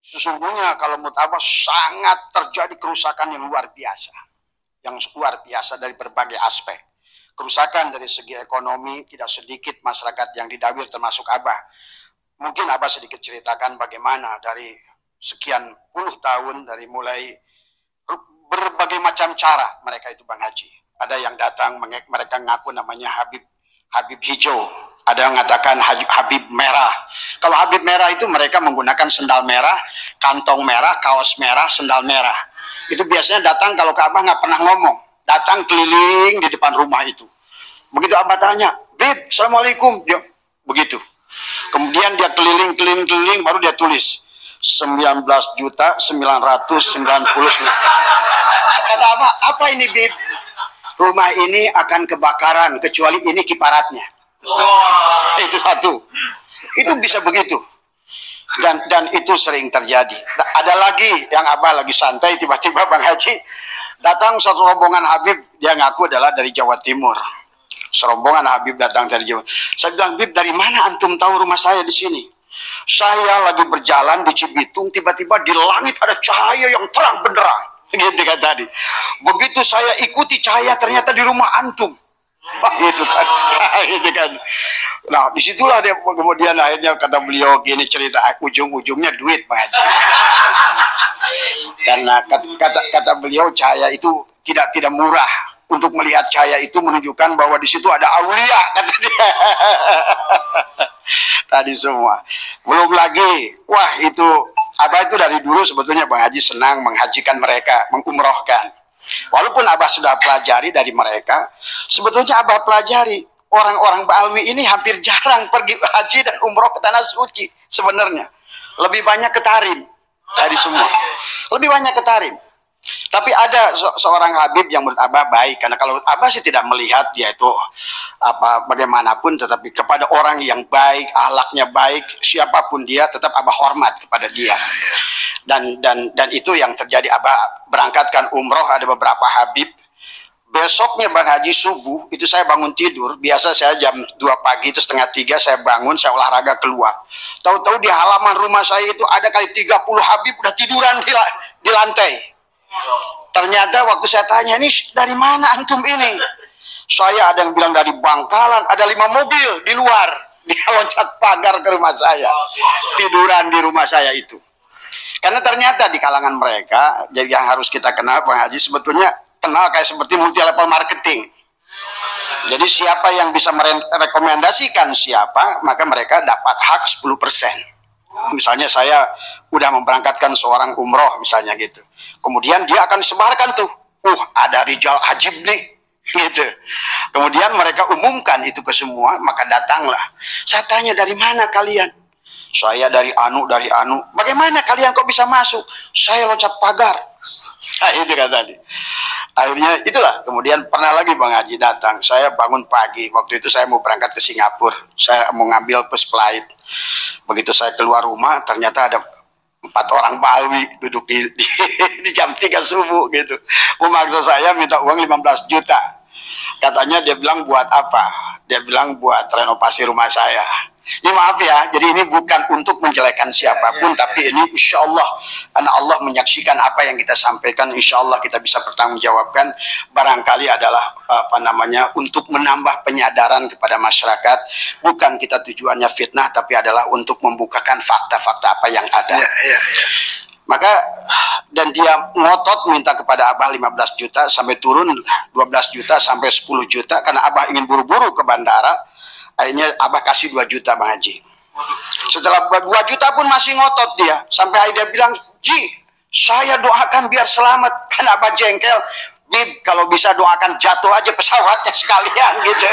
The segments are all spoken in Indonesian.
Sesungguhnya kalau menurut Abah sangat terjadi kerusakan yang luar biasa. Yang luar biasa dari berbagai aspek. Kerusakan dari segi ekonomi, tidak sedikit masyarakat yang didawir termasuk Abah. Mungkin Abah sedikit ceritakan bagaimana dari sekian puluh tahun, dari mulai berbagai macam cara mereka itu Bang Haji. Ada yang datang, mereka ngaku namanya Habib hijau. Ada yang mengatakan Habib merah. Kalau Habib merah itu mereka menggunakan sendal merah, kantong merah, kaos merah, sendal merah. Itu biasanya datang kalau ke Abah nggak pernah ngomong. Datang keliling di depan rumah itu. Begitu Abah tanya, Bib, Assalamualaikum. Dia begitu. Kemudian dia keliling baru dia tulis 19.999. Kata apa ini Bib? Rumah ini akan kebakaran kecuali ini kiparatnya. Itu satu. Itu bisa begitu. Dan itu sering terjadi. Ada lagi yang Abah lagi santai, tiba-tiba Bang Haji datang satu rombongan Habib, dia ngaku adalah dari Jawa Timur. Serombongan Habib datang dari Jawa. Saya bilang, Bib, dari mana antum tahu rumah saya di sini? Saya lagi berjalan di Cibitung, tiba-tiba di langit ada cahaya yang terang benderang. Gitu kan tadi. Begitu saya ikuti cahaya, ternyata di rumah antum. Gitu kan. Gitu kan. Nah, disitulah dia kemudian akhirnya kata beliau gini cerita, ujung-ujungnya duit Pak Haji. Karena kata beliau cahaya itu tidak murah. Untuk melihat cahaya itu menunjukkan bahwa di situ ada aulia, kata dia. Tadi semua. Belum lagi, wah itu Abah itu dari dulu sebetulnya Bang Haji senang menghajikan mereka, mengumrohkan. Walaupun Abah sudah pelajari dari mereka, sebetulnya Abah pelajari orang-orang Baalwi ini hampir jarang pergi haji dan umroh ke tanah suci sebenarnya. Lebih banyak ke Tarim dari semua. Lebih banyak ke Tarim. Tapi ada seorang Habib yang menurut Abah baik, karena kalau Abah sih tidak melihat dia itu bagaimanapun, tetapi kepada orang yang baik, akhlaknya baik, siapapun dia tetap Abah hormat kepada dia. Dan itu yang terjadi. Abah berangkatkan umroh, ada beberapa Habib. Besoknya Bang Haji subuh itu saya bangun tidur, biasa saya jam 2 pagi itu setengah 3 saya bangun, saya olahraga keluar. Tahu-tahu di halaman rumah saya itu ada kali 30 Habib udah tiduran di lantai. Ternyata waktu saya tanya, ini dari mana antum ini? Saya ada yang bilang dari Bangkalan, ada 5 mobil di luar. Dia loncat pagar ke rumah saya, tiduran di rumah saya itu. Karena ternyata di kalangan mereka, jadi yang harus kita kenal Bang Haji, sebetulnya kenal kayak seperti multi level marketing. Jadi siapa yang bisa merekomendasikan siapa, maka mereka dapat hak 10%. Misalnya saya udah memberangkatkan seorang umroh misalnya gitu. Kemudian dia akan sebarkan tuh, ada Rijal Hajib nih, gitu. Kemudian mereka umumkan itu ke semua, maka datanglah. Saya tanya, dari mana kalian? Saya dari Anu. Bagaimana kalian kok bisa masuk? Saya loncat pagar. Nah, itu kan tadi. Akhirnya itulah. Kemudian pernah lagi Bang Haji datang. Saya bangun pagi. Waktu itu saya mau berangkat ke Singapura. Saya mau ngambil first flight. Begitu saya keluar rumah, ternyata ada 4 orang Baalwi duduk di jam 3 subuh gitu. Memaksa saya minta uang 15 juta. Katanya dia bilang buat apa? Dia bilang buat renovasi rumah saya. Ini maaf ya, jadi ini bukan untuk menjelekan siapapun, tapi ini insya Allah, karena Allah menyaksikan apa yang kita sampaikan, insya Allah kita bisa bertanggungjawabkan. Barangkali adalah untuk menambah penyadaran kepada masyarakat. Bukan kita tujuannya fitnah, tapi adalah untuk membukakan fakta-fakta apa yang ada. Maka dan dia ngotot minta kepada Abah 15 juta sampai turun 12 juta sampai 10 juta karena Abah ingin buru-buru ke bandara. Akhirnya Abah kasih 2 juta Bang Haji. Setelah 2 juta pun masih ngotot dia. Sampai akhirnya dia bilang, Ji, saya doakan biar selamat. Kan Abah jengkel, Bib, kalau bisa doakan jatuh aja pesawatnya sekalian gitu.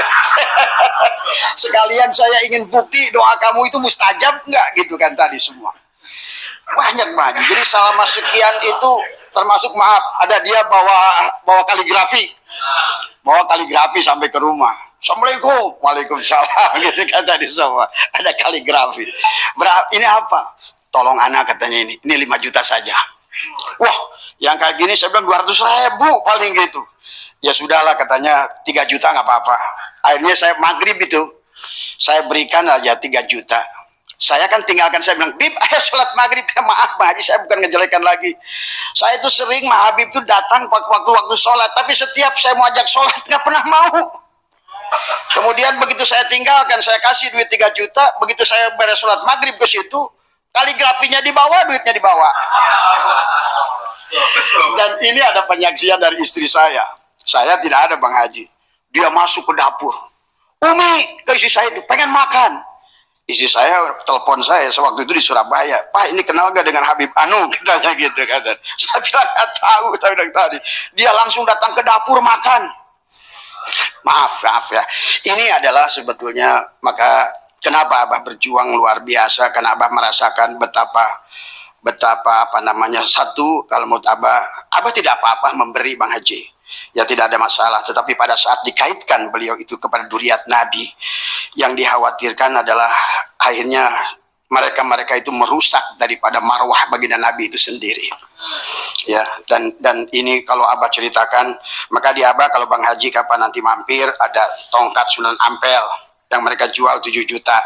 Sekalian saya ingin bukti doa kamu itu mustajab enggak gitu kan tadi semua. Banyak Bang Haji. Jadi selama sekian itu termasuk maaf, ada dia bawa kaligrafi. Bawa kaligrafi sampai ke rumah. Assalamualaikum, waalaikumsalam, gitu kan tadi semua. Ada kaligrafi. Ini apa? Tolong anak katanya ini 5 juta saja. Wah, yang kayak gini saya bilang 200.000 paling gitu. Ya sudahlah katanya 3 juta nggak apa-apa. Akhirnya saya maghrib itu, saya berikan aja 3 juta. Saya kan tinggalkan, saya bilang, Bib, ayo sholat maghrib. Maaf Bang Haji, saya bukan ngejelekan lagi. Saya itu sering, Ma Habib itu datang waktu-waktu sholat, tapi setiap saya mau ajak sholat, nggak pernah mau. Kemudian begitu saya tinggalkan, saya kasih duit 3 juta, begitu saya beres sholat maghrib ke situ, kaligrafinya dibawa, duitnya dibawa. Dan ini ada penyaksian dari istri saya. Saya tidak ada Bang Haji. Dia masuk ke dapur. Umi, ke istri saya itu, pengen makan. Istri saya telepon saya sewaktu itu di Surabaya. Pak, ini kenal gak dengan Habib Anu? Katanya gitu. Kata. Saya bilang gak tahu. Saya bilang tadi. Dia langsung datang ke dapur makan. Maaf ya. Ini adalah sebetulnya, maka kenapa Abah berjuang luar biasa, karena Abah merasakan betapa satu, kalau menurut Abah tidak apa-apa memberi Bang Haji. Ya tidak ada masalah, tetapi pada saat dikaitkan beliau itu kepada duriat Nabi, yang dikhawatirkan adalah akhirnya mereka itu merusak daripada marwah baginda Nabi itu sendiri. Ya, dan ini kalau Abah ceritakan, maka di Abah kalau Bang Haji kapan nanti mampir, ada tongkat Sunan Ampel yang mereka jual 7 juta.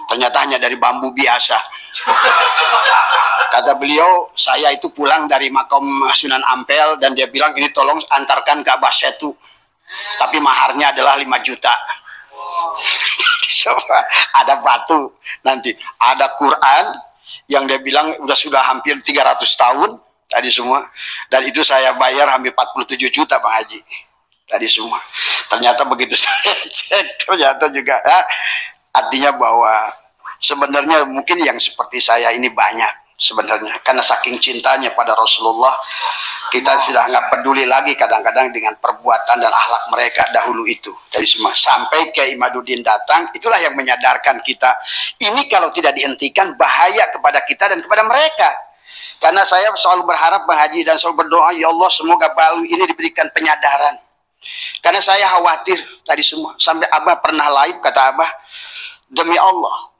Ternyata hanya dari bambu biasa. Kata beliau, saya itu pulang dari makam Sunan Ampel dan dia bilang, ini tolong antarkan ke Abah Setu, tapi maharnya adalah 5 juta. Coba, ada batu, nanti ada Quran yang dia bilang sudah hampir 300 tahun tadi semua, dan itu saya bayar hampir 47 juta Bang Haji tadi semua. Ternyata begitu saya cek, ternyata juga ya, artinya bahwa sebenarnya mungkin yang seperti saya ini banyak sebenarnya, karena saking cintanya pada Rasulullah, kita sudah nggak peduli lagi kadang-kadang dengan perbuatan dan akhlak mereka dahulu itu. Jadi semua sampai Kiai Imaduddin datang, itulah yang menyadarkan kita, ini kalau tidak dihentikan bahaya kepada kita dan kepada mereka. Karena saya selalu berharap Bang Haji dan selalu berdoa, ya Allah semoga Balu ini diberikan penyadaran. Karena saya khawatir tadi semua, sampai Abah pernah live, kata Abah, demi Allah